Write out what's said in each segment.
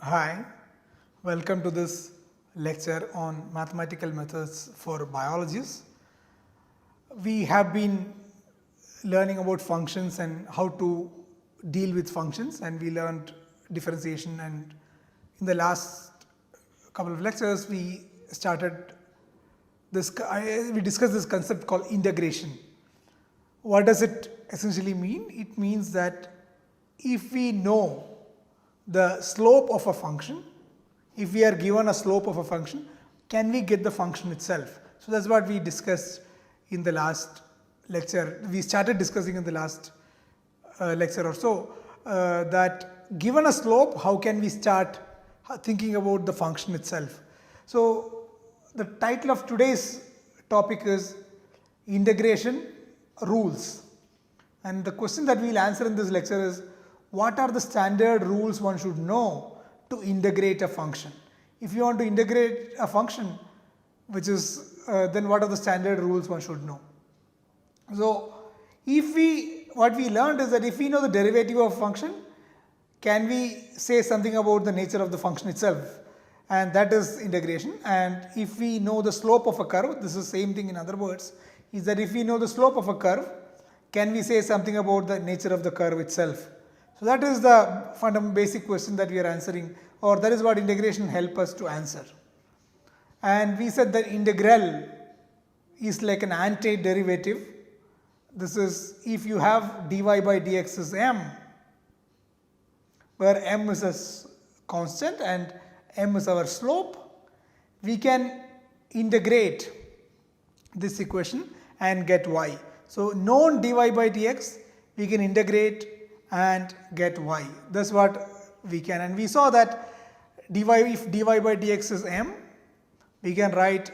Hi, welcome to this lecture on mathematical methods for biologists. We have been learning about functions and how to deal with functions, and we learned differentiation, and in the last couple of lectures we started this we discussed this concept called integration. What does it essentially mean? It means that if we know the slope of a function, if we are given a slope of a function, can we get the function itself? So that's what we discussed in the last lecture. We started discussing in the last lecture or so, that given a slope, how can we start thinking about the function itself? So the title of today's topic is integration rules, and the question that we will answer in this lecture is, what are the standard rules one should know to integrate a function? If you want to integrate a function, which is then what are the standard rules one should know? So what we learned is that if we know the derivative of a function, can we say something about the nature of the function itself? And that is integration. And if we know the slope of a curve, this is the same thing in other words, is that if we know the slope of a curve, can we say something about the nature of the curve itself? So that is the fundamental basic question that we are answering, or that is what integration help us to answer. And we said that integral is like an antiderivative. This is if you have dy by dx is m, where m is a constant and m is our slope, we can integrate this equation and get y. So known dy by dx, we can integrate and get y. That's what we can, and we saw that if dy by dx is m, we can write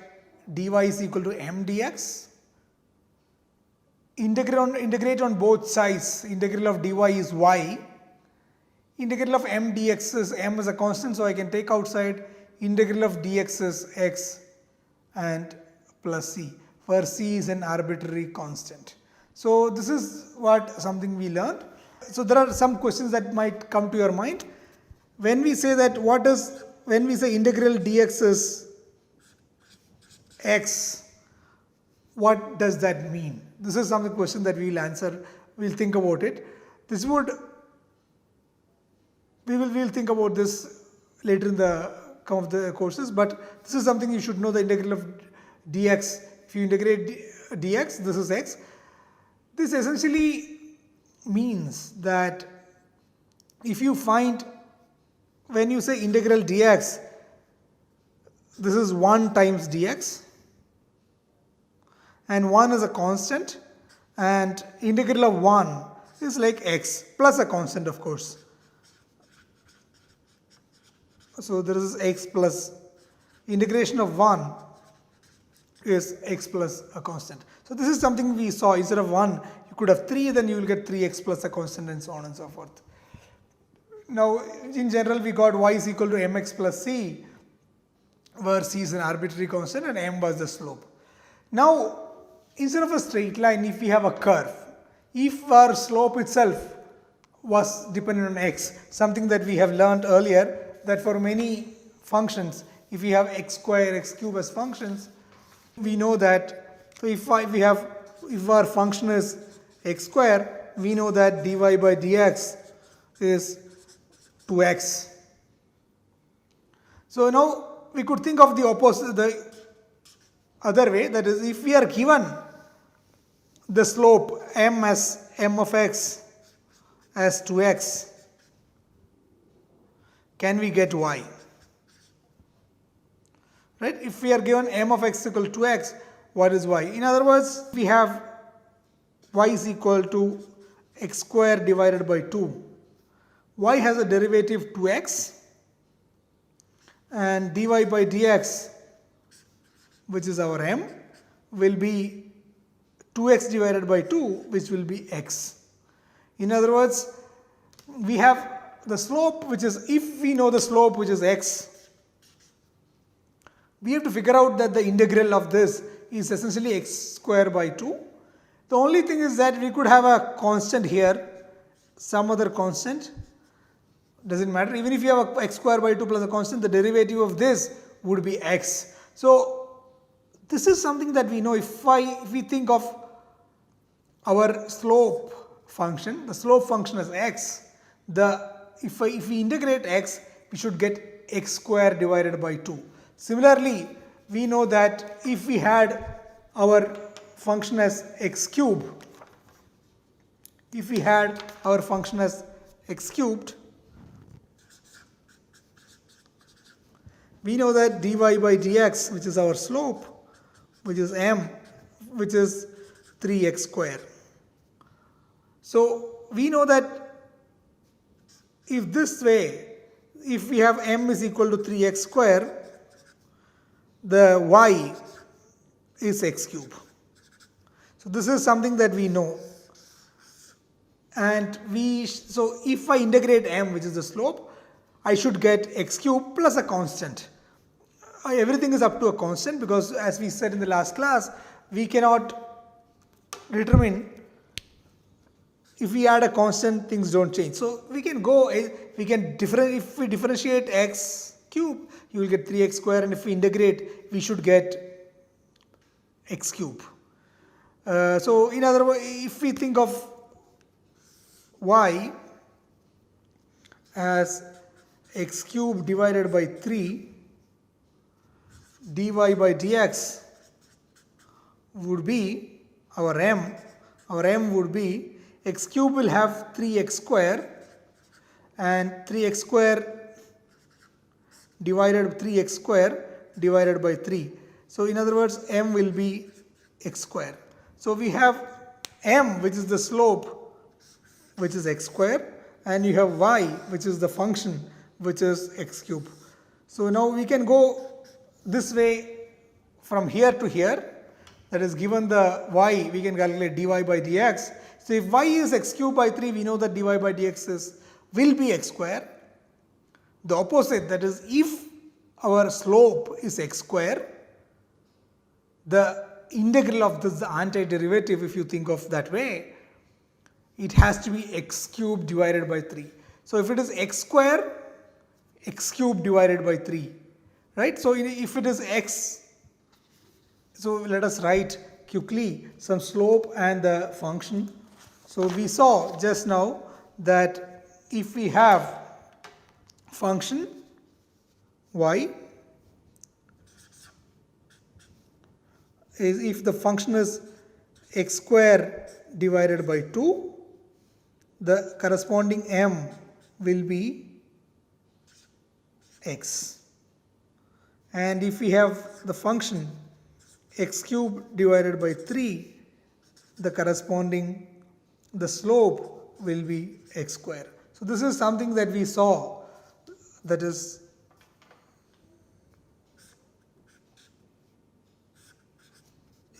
dy is equal to m dx. Integrate on both sides. Integral of dy is y. Integral of m dx is m is a constant, so I can take outside. Integral of dx is x and plus c, where c is an arbitrary constant. So this is something we learned. So there are some questions that might come to your mind. When we say that when we say integral dx is x, what does that mean? This is some question that we will answer. We will think about it. We will think about this later in the courses, but this is something you should know, the integral of dx. If you integrate dx, this is x. This essentially means that if you find, when you say integral dx, this is 1 times dx, and 1 is a constant, and integral of 1 is like x plus a constant, of course. So there is x plus integration of 1 is x plus a constant. So this is something we saw. Instead of 1, you could have 3, then you will get 3x plus a constant, and so on and so forth. Now in general we got y is equal to mx plus c, where c is an arbitrary constant and m was the slope. Now instead of a straight line, if we have a curve, if our slope itself was dependent on x, something that we have learned earlier, that for many functions, if we have x square, x cube as functions, we know that, so if our function is x square, we know that dy by dx is 2x. So now we could think of the opposite, the other way, that is, if we are given the slope m of x as 2x, can we get y? Right? If we are given m of x equal to 2x, what is y? In other words, we have y is equal to x square divided by 2. Y has a derivative 2x, and dy by dx, which is our m, will be 2x divided by 2, which will be x. In other words, we have the slope, which is, if we know the slope, which is x, we have to figure out that the integral of this is essentially x square by 2. The only thing is that we could have a constant here, some other constant, doesn't matter. Even if you have a x square by 2 plus a constant, the derivative of this would be x. So this is something that we know. If we think of our slope function, the slope function is x, if we integrate x, we should get x square divided by 2. Similarly, we know that if we had our function as x cube, if we had our function as x cubed, we know that dy by dx, which is our slope, which is m, which is 3x square. So we know that if this way, if we have m is equal to 3x square, the y is x cube. So this is something that we know. And so if I integrate m, which is the slope, I should get x cube plus a constant. Everything is up to a constant, because as we said in the last class, we cannot determine, if we add a constant, things don't change. So we can if we differentiate x cube, you will get 3x square, and if we integrate, we should get x cube. So in other words, if we think of y as x cube divided by 3, dy by dx would be our m. Our m would be x cube will have 3x square, and 3x square divided by 3. So in other words, m will be x square. So we have m, which is the slope, which is x square, and you have y, which is the function, which is x cube. So now we can go this way from here to here. That is, given the y, we can calculate dy by dx. So if y is x cube by 3, we know that dy by dx will be x square. The opposite, that is, if our slope is x square, the integral of this, the antiderivative, if you think of that way, it has to be x cube divided by 3. So if it is x square, x cube divided by 3, right? So if it is x, so let us write quickly some slope and the function. So we saw just now that if we have function y, if the function is x square divided by 2, the corresponding m will be x. And if we have the function x cube divided by 3, the slope will be x square. So this is something that we saw, that is,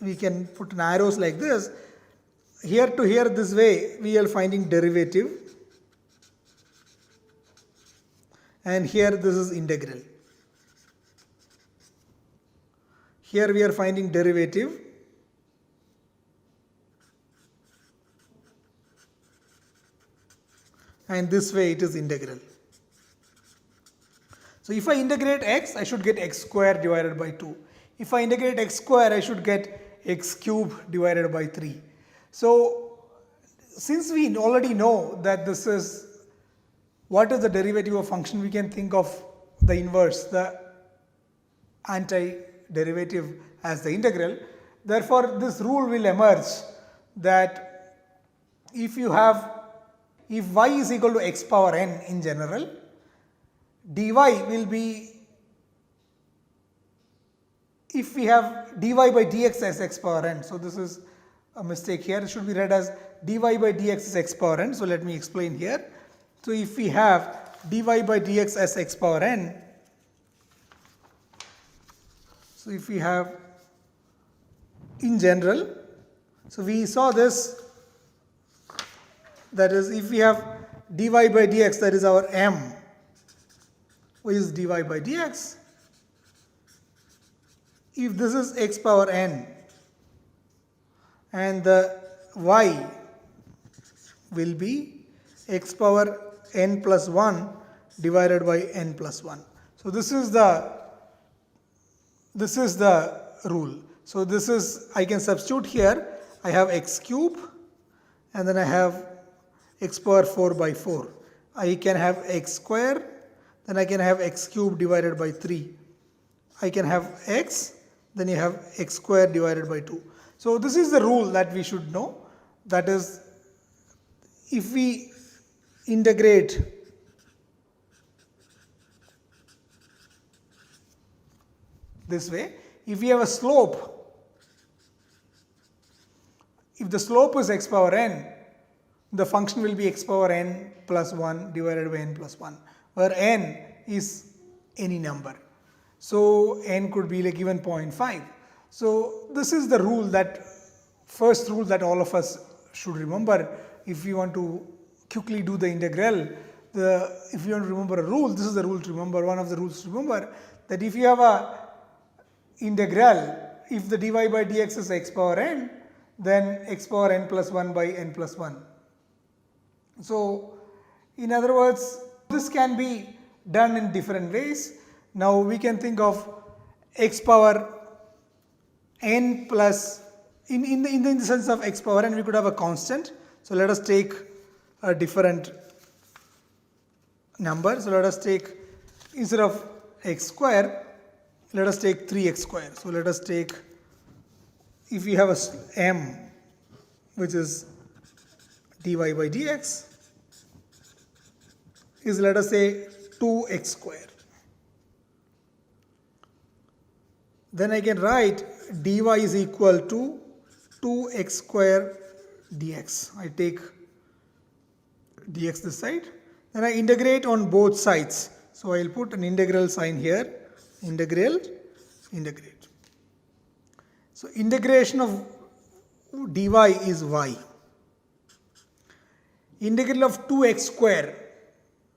we can put an arrows like this. Here to here, this way, we are finding derivative, and here this is integral. Here we are finding derivative, and this way it is integral. So if I integrate x, I should get x square divided by 2. If I integrate x square, I should get x cube divided by 3. So since we already know that this is, what is the derivative of function, we can think of the inverse, the antiderivative, as the integral. Therefore this rule will emerge that if y is equal to x power n in general, dy will be, if we have dy by dx as x power n. So this is a mistake here. It should be read as dy by dx is x power n. So let me explain here. So if we have dy by dx as x power n, so if we have in general, so we saw this, that is, if we have dy by dx, that is our m, which is dy by dx. If this is x power n, and the y will be x power n plus 1 divided by n plus 1. So this is the rule. So this is, I can substitute here. I have x cube and then I have x power 4 by 4. I can have x square, then I can have x cube divided by 3. I can have x, then you have x square divided by 2. So this is the rule that we should know. That is, if we integrate this way, if we have a slope, if the slope is x power n, the function will be x power n plus 1 divided by n plus 1, where n is any number. So n could be like even 0.5. So this is the rule, that first rule that all of us should remember if we want to quickly do the integral. If you want to remember a rule, this is the rule to remember. One of the rules to remember, that if you have a integral, if the dy by dx is x power n, then x power n plus 1 by n plus 1. So in other words, this can be done in different ways. Now we can think of x power n plus, in the sense of x power n, we could have a constant. So let us take a different number. So let us take, instead of x square, let us take 3x square. So let us take, if we have a m, which is dy by dx, is, let us say, 2x square. Then I can write dy is equal to 2x square dx. I take dx this side. Then I integrate on both sides. So I will put an integral sign here. Integral, integrate. So integration of dy is y. Integral of 2x square.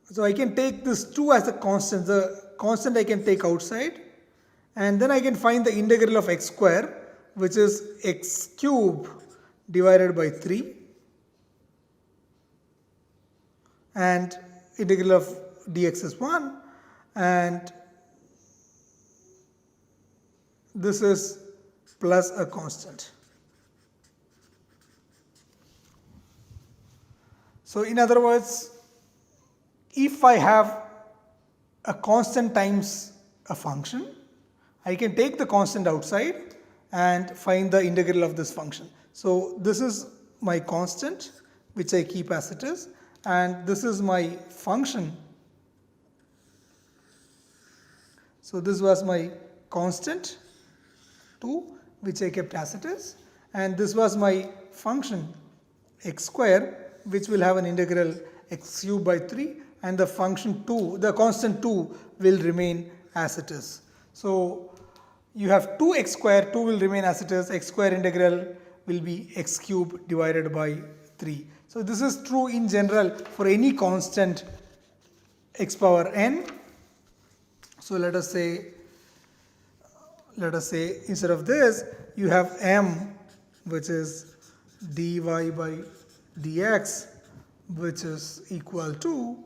So I can take this 2 as a constant. The constant I can take outside. And then I can find the integral of x square, which is x cube divided by 3. And integral of dx is 1. And this is plus a constant. So in other words, if I have a constant times a function, I can take the constant outside and find the integral of this function. So this is my constant, which I keep as it is, and this is my function. So this was my constant 2, which I kept as it is, and this was my function x square, which will have an integral x cubed by 3, and the function 2, the constant 2, will remain as it is. So you have 2x square, 2 will remain as it is, x square integral will be x cube divided by 3. So this is true in general for any constant x power n. So let us say instead of this, you have m, which is dy by dx, which is equal to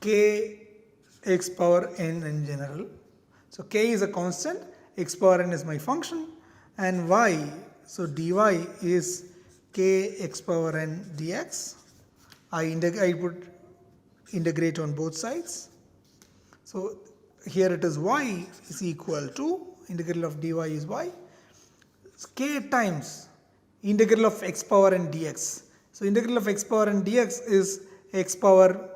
k x power n in general. So k is a constant, x power n is my function, and y, so dy is k x power n dx. I put integrate on both sides. So here it is y is equal to, integral of dy is y, k times integral of x power n dx. So integral of x power n dx is x power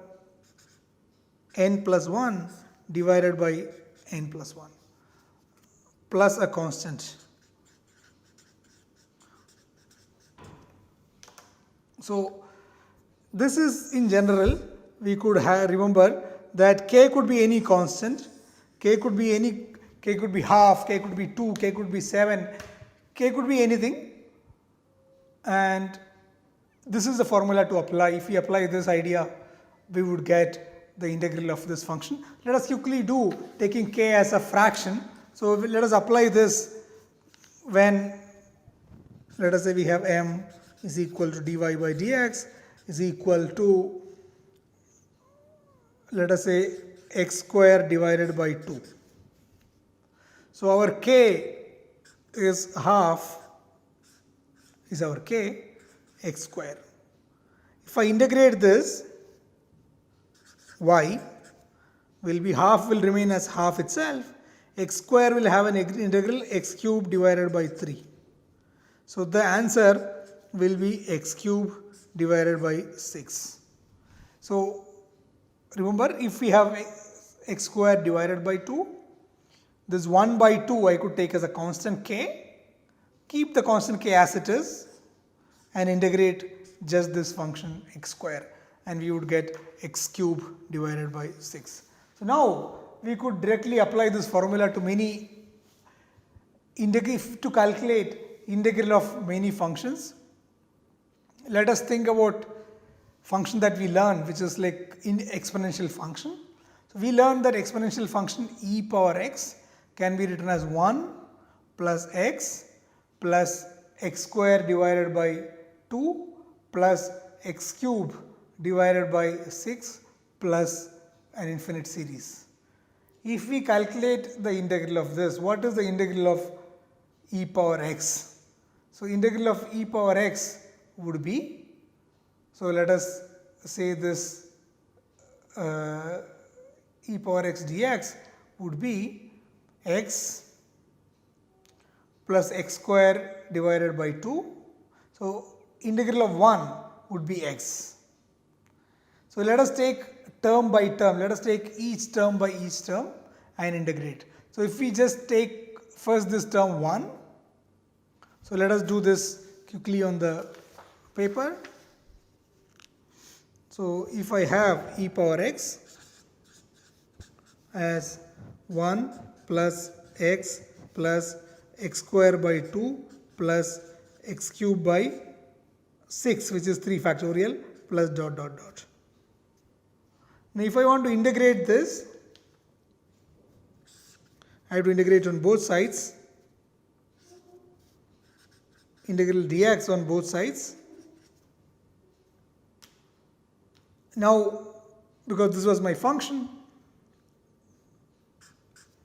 n plus 1 divided by n plus 1 plus a constant. So this is in general, we could remember that k could be any constant, k could be half, k could be 2, k could be 7, k could be anything, and this is the formula to apply. If we apply this idea, we would get the integral of this function. Let us quickly do, taking k as a fraction. So let us apply this when, let us say we have m is equal to dy by dx is equal to let us say x square divided by 2. So our k is half is our k x square. If I integrate this, y will be half will remain as half itself. X square will have an integral x cube divided by 3. So the answer will be x cube divided by 6. So remember, if we have x square divided by 2, this 1 by 2 I could take as a constant k, keep the constant k as it is and integrate just this function x square, and we would get x cube divided by 6. So now we could directly apply this formula to many to calculate integral of many functions. Let us think about function that we learned, which is like in exponential function. So we learned that exponential function e power x can be written as 1 plus x square divided by 2 plus x cube divided by 6 plus an infinite series. If we calculate the integral of this, what is the integral of e power x? So integral of e power x would be, so let us say this e power x dx would be x plus x square divided by 2. So integral of 1 would be x. So let us take term by term, let us take each term by each term and integrate. So if we just take first this term 1, so let us do this quickly on the paper. So if I have e power x as 1 plus x square by 2 plus x cube by 6, which is 3 factorial plus dot dot dot. Now if I want to integrate this, I have to integrate on both sides, integral dx on both sides. Now because this was my function,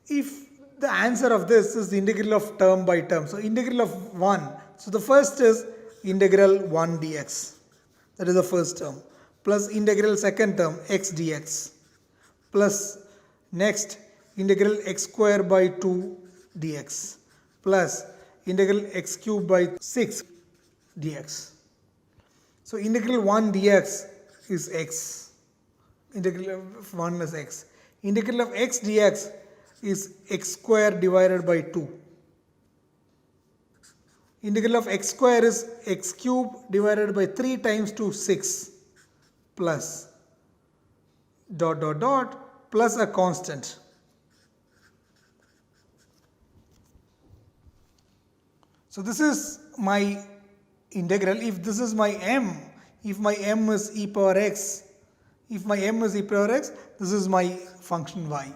if the answer of this is the integral of term by term, so integral of 1, so the first is integral 1 dx, that is the first term, plus integral second term x dx, plus next integral x square by 2 dx, plus integral x cube by 6 dx. So integral 1 dx is x, integral of 1 is x. Integral of x dx is x square divided by 2. Integral of x square is x cube divided by 3 times 2, 6 plus dot dot dot plus a constant. So this is my integral. If this is my m, if my m is e power x, this is my function y.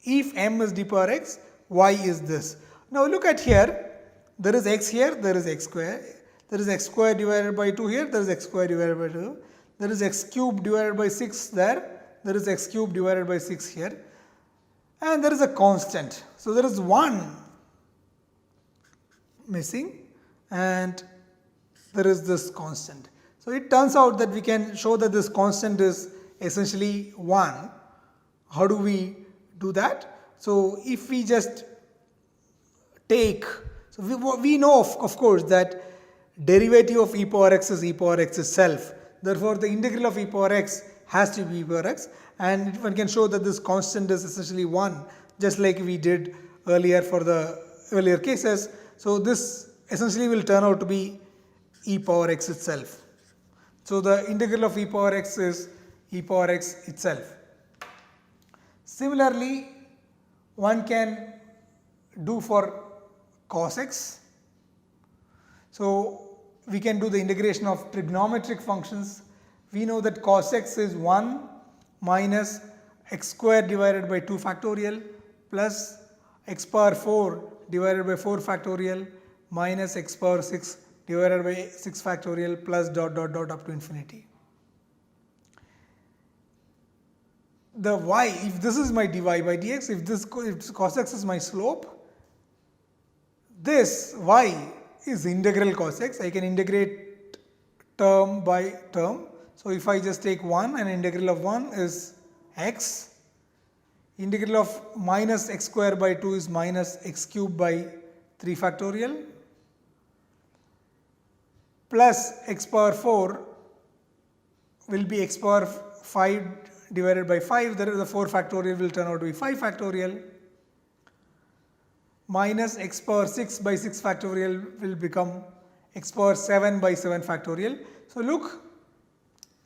If m is d power x, y is this. Now look at here. There is x here, there is x square. There is x square divided by 2 here, there is x square divided by 2. There is x cube divided by 6 there. There is x cube divided by 6 here. And there is a constant. So there is 1 missing and there is this constant. So it turns out that we can show that this constant is essentially 1. How do we do that? So if we just take, so we know of course that derivative of e power x is e power x itself. Therefore the integral of e power x has to be e power x, and one can show that this constant is essentially 1, just like we did earlier for the earlier cases. So this essentially will turn out to be e power x itself. So the integral of e power x is e power x itself. Similarly, one can do for cos x. So we can do the integration of trigonometric functions. We know that cos x is 1 minus x square divided by 2 factorial plus x power 4 divided by 4 factorial minus x power 6 divided by 6 factorial plus dot dot dot up to infinity. the y, if this is my dy by dx, if cos x is my slope, this y is integral cos x. I can integrate term by term. So if I just take 1, and integral of 1 is x, integral of minus x square by 2 is minus x cube by 3 factorial, plus x power 4 will be x power 5 divided by 5, the 4 factorial will turn out to be 5 factorial, minus x power 6 by 6 factorial will become x power 7 by 7 factorial. So look,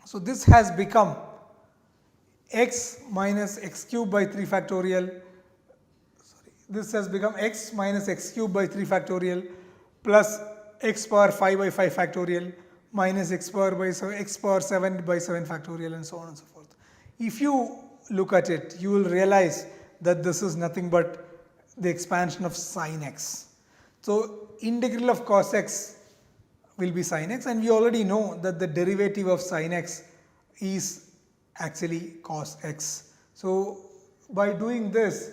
so this has become x minus x cube by 3 factorial, this has become x minus x cube by 3 factorial plus x power 5 by 5 factorial minus x power 7 by 7 factorial, and so on and so forth. If you look at it, you will realize that this is nothing but the expansion of sin x. So integral of cos x will be sin x, and we already know that the derivative of sin x is actually cos x. So by doing this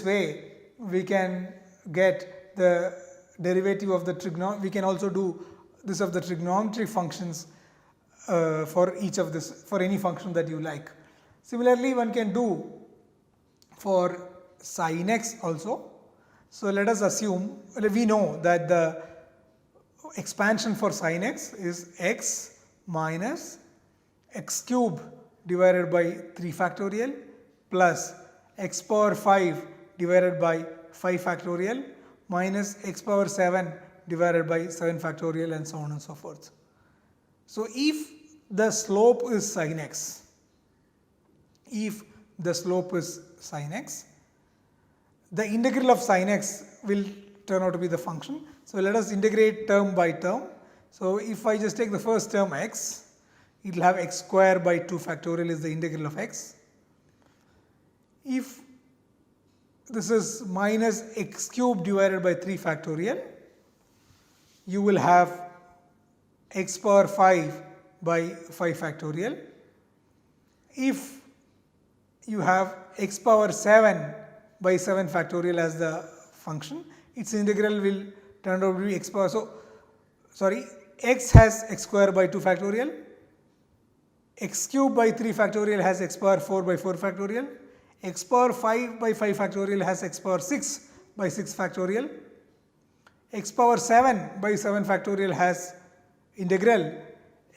way, we can get the derivative of the we can also do this of the trigonometric functions for each of this, for any function that you like. Similarly, one can do for sin x also. So let us assume, we know that the expansion for sin x is x minus x cube divided by 3 factorial plus x power 5 divided by 5 factorial minus x power 7 divided by 7 factorial, and so on and so forth. So if the slope is sin x, the integral of sin x will turn out to be the function. So let us integrate term by term. So if I just take the first term x, it will have x square by 2 factorial is the integral of x. If this is minus x cube divided by 3 factorial, you will have x power 5 by 5 factorial. If you have x power 7 by 7 factorial as the function, its integral will turn out to be x power, x has x square by 2 factorial, x cube by 3 factorial has x power 4 by 4 factorial, x power 5 by 5 factorial has x power 6 by 6 factorial, x power 7 by 7 factorial has integral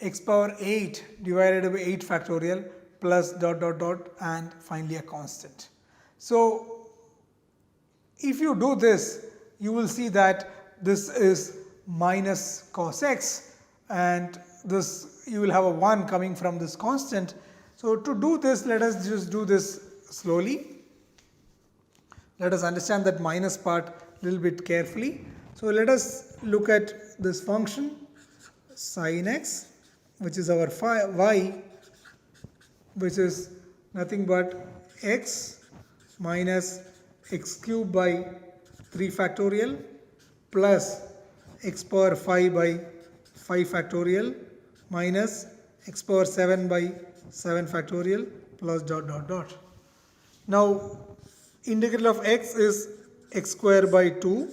x power 8 divided by 8 factorial plus dot dot dot, and finally a constant. So if you do this, you will see that this is minus cos x, and this you will have a 1 coming from this constant. So to do this, let us just do this slowly. Let us understand that minus part a little bit carefully. So let us look at this function sin x, which is our y, which is nothing but x minus x cube by 3 factorial plus x power 5 by 5 factorial minus x power 7 by 7 factorial plus dot dot dot. Now integral of x is x square by 2,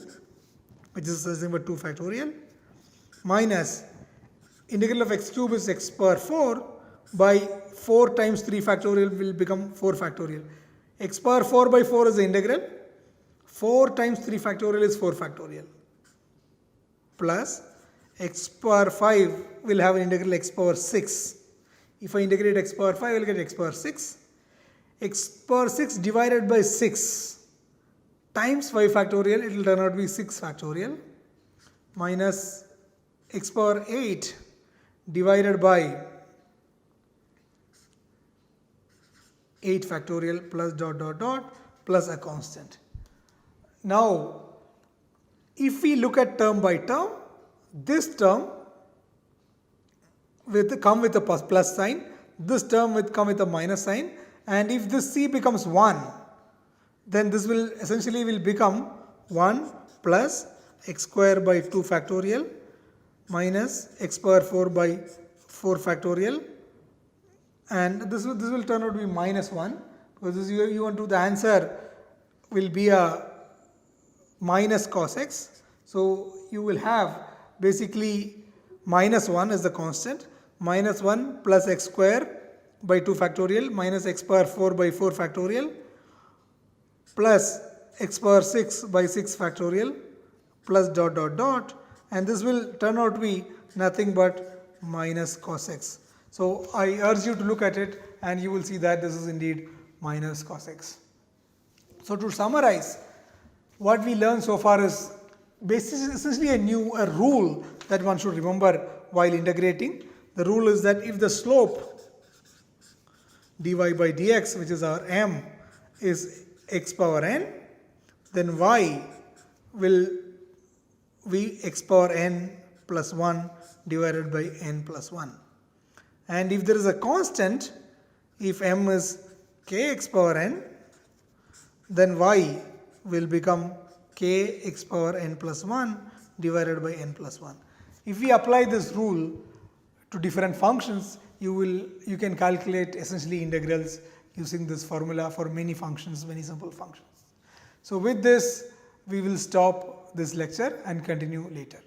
which is nothing but 2 factorial, minus integral of x cube is x power 4 by 4 times 3 factorial will become 4 factorial. X power 4 by 4 is the integral, 4 times 3 factorial is 4 factorial, plus x power 5 will have an integral x power 6. If I integrate x power 5, I will get x power 6. X power 6 divided by 6 times 5 factorial, it will turn out to be 6 factorial, minus x power 8 divided by 8 factorial plus dot dot dot plus a constant. Now if we look at term by term, this term come with a plus sign, this term come with a minus sign, and if this c becomes 1, then this will essentially become 1 plus x square by 2 factorial minus x power 4 by 4 factorial, and this will turn out to be minus 1, because this you want to, the answer will be a minus cos x. So you will have basically minus 1 as the constant, minus 1 plus x square by 2 factorial minus x power 4 by 4 factorial plus x power 6 by 6 factorial plus dot dot dot, and this will turn out to be nothing but minus cos x. So I urge you to look at it and you will see that this is indeed minus cos x. So to summarize, what we learned so far is basically essentially a rule that one should remember while integrating. The rule is that if the slope dy by dx, which is our m, is x power n, then y will be x power n plus 1 divided by n plus 1. And if there is a constant, if m is kx power n, then y will become kx power n plus 1 divided by n plus 1. If we apply this rule to different functions, you can calculate essentially integrals using this formula for many functions, many simple functions. So with this, we will stop this lecture and continue later.